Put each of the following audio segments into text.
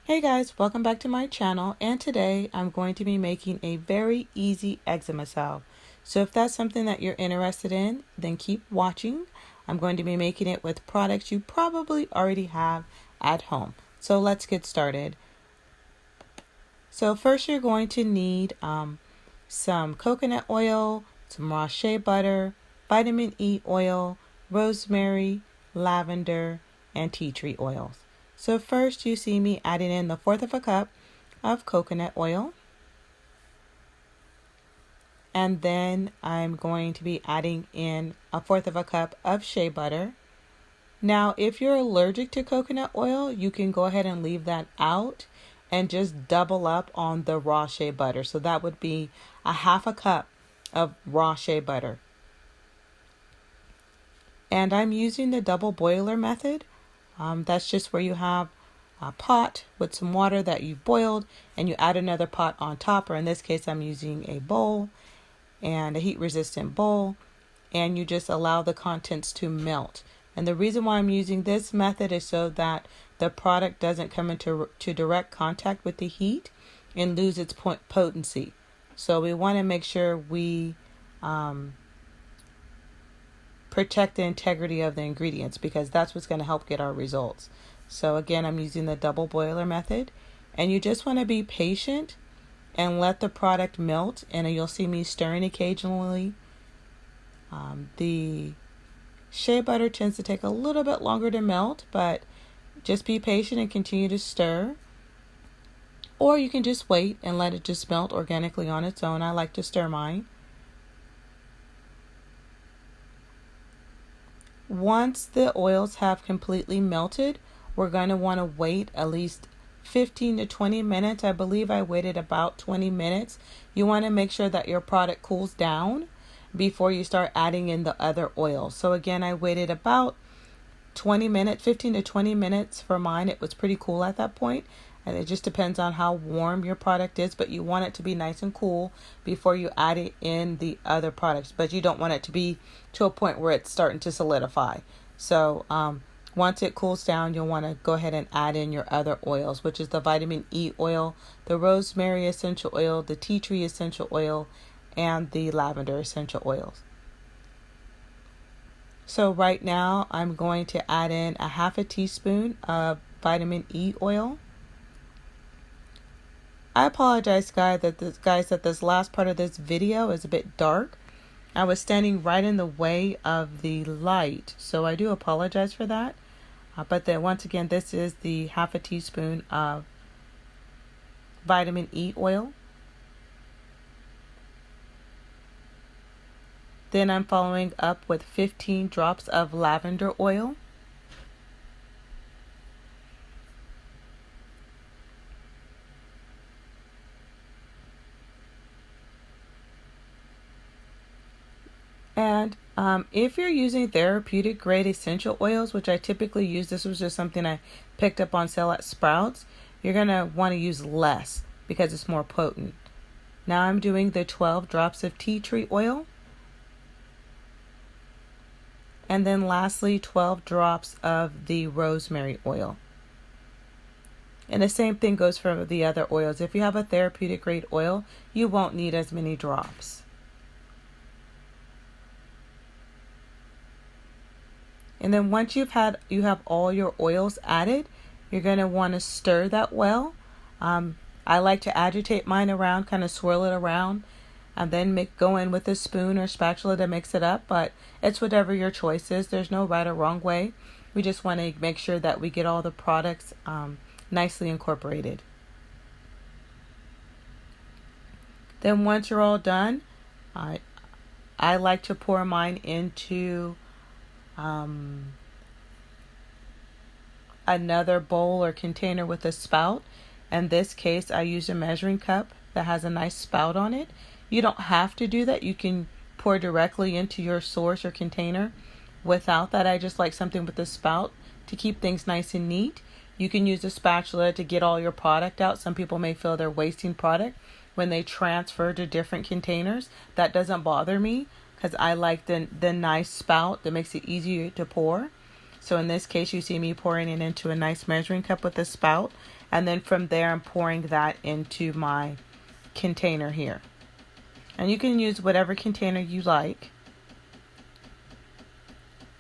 Hey guys, welcome back to my channel, and today I'm going to be making a very easy eczema salve. So if that's something that you're interested in, then keep watching. I'm going to be making it with products you probably already have at home. So let's get started. So first you're going to need some coconut oil, some raw shea butter, vitamin E oil, rosemary, lavender, and tea tree oils. So first you see me adding in the 1/4 of a cup of coconut oil. And then I'm going to be adding in a 1/4 of a cup of shea butter. Now, if you're allergic to coconut oil, you can go ahead and leave that out and just double up on the raw shea butter. So that would be a 1/2 cup of raw shea butter. And I'm using the double boiler method. That's just where you have a pot with some water that you've boiled and you add another pot on top, or in this case I'm using a bowl and a heat resistant bowl, and you just allow the contents to melt. And the reason why I'm using this method is so that the product doesn't come into direct contact with the heat and lose its potency. So we want to make sure we protect the integrity of the ingredients, because that's what's going to help get our results. So again, I'm using the double boiler method, and you just want to be patient and let the product melt, and you'll see me stirring occasionally. The shea butter tends to take a little bit longer to melt, but just be patient and continue to stir. Or you can just wait and let it just melt organically on its own. I like to stir mine. Once the oils have completely melted, we're going to want to wait at least 15 to 20 minutes. I believe I waited about 20 minutes. You want to make sure that your product cools down before you start adding in the other oils. So again, I waited about 20 minutes, 15 to 20 minutes for mine. It was pretty cool at that point. And it just depends on how warm your product is, but you want it to be nice and cool before you add it in the other products. But you don't want it to be to a point where it's starting to solidify. So once it cools down, you'll want to go ahead and add in your other oils, which is the vitamin E oil, the Rosemary Essential Oil, the Tea Tree Essential Oil, and the Lavender Essential Oils. So right now, I'm going to add in a 1/2 teaspoon of vitamin E oil. I apologize, guys, that this last part of this video is a bit dark. I was standing right in the way of the light, so I do apologize for that. But then once again, this is the 1/2 teaspoon of vitamin E oil. Then I'm following up with 15 drops of lavender oil. And if you're using therapeutic grade essential oils, which I typically use, this was just something I picked up on sale at Sprouts, you're going to want to use less because it's more potent. Now I'm doing the 12 drops of tea tree oil. And then lastly, 12 drops of the rosemary oil. And the same thing goes for the other oils. If you have a therapeutic grade oil, you won't need as many drops. And then once you have all your oils added, you're going to want to stir that well. I like to agitate mine around, kind of swirl it around, and then go in with a spoon or spatula to mix it up. But it's whatever your choice is. There's no right or wrong way. We just want to make sure that we get all the products nicely incorporated. Then once you're all done, I like to pour mine into another bowl or container with a spout. In this case, I use a measuring cup that has a nice spout on it. You don't have to do that. You can pour directly into your source or container without that. I just like something with a spout to keep things nice and neat. You can use a spatula to get all your product out. Some people may feel they're wasting product when they transfer to different containers. That doesn't bother me because I like the nice spout that makes it easier to pour. So in this case, you see me pouring it into a nice measuring cup with a spout. And then from there, I'm pouring that into my container here. And you can use whatever container you like.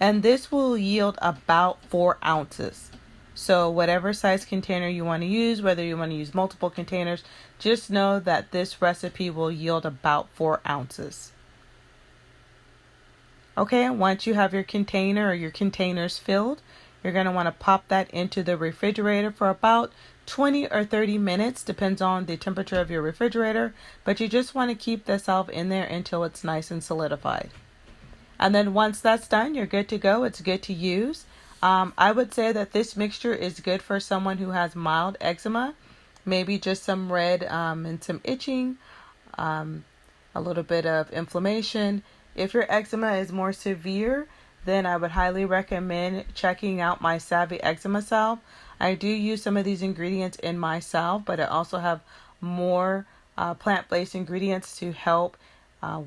And this will yield about 4 ounces. So whatever size container you want to use, whether you want to use multiple containers, just know that this recipe will yield about 4 ounces. Okay, once you have your container or your containers filled, you're going to want to pop that into the refrigerator for about 20 or 30 minutes, depends on the temperature of your refrigerator, but you just want to keep the salve in there until it's nice and solidified. And then once that's done, you're good to go. It's good to use. I would say that this mixture is good for someone who has mild eczema, maybe just some red and some itching, a little bit of inflammation. If your eczema is more severe, then I would highly recommend checking out my Salve Eczema Salve. I do use some of these ingredients in my salve, but I also have more plant-based ingredients to help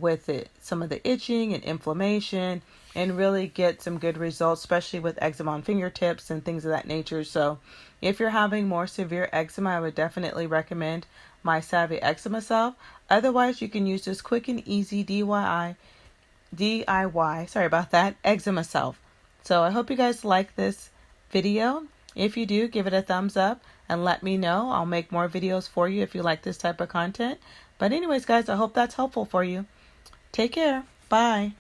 with it, some of the itching and inflammation, and really get some good results, especially with eczema on fingertips and things of that nature. So if you're having more severe eczema, I would definitely recommend my Salve Eczema Salve. Otherwise, you can use this quick and easy DIY, eczema salve. So I hope you guys like this video. If you do, give it a thumbs up and let me know. I'll make more videos for you if you like this type of content. But anyways, guys, I hope that's helpful for you. Take care. Bye.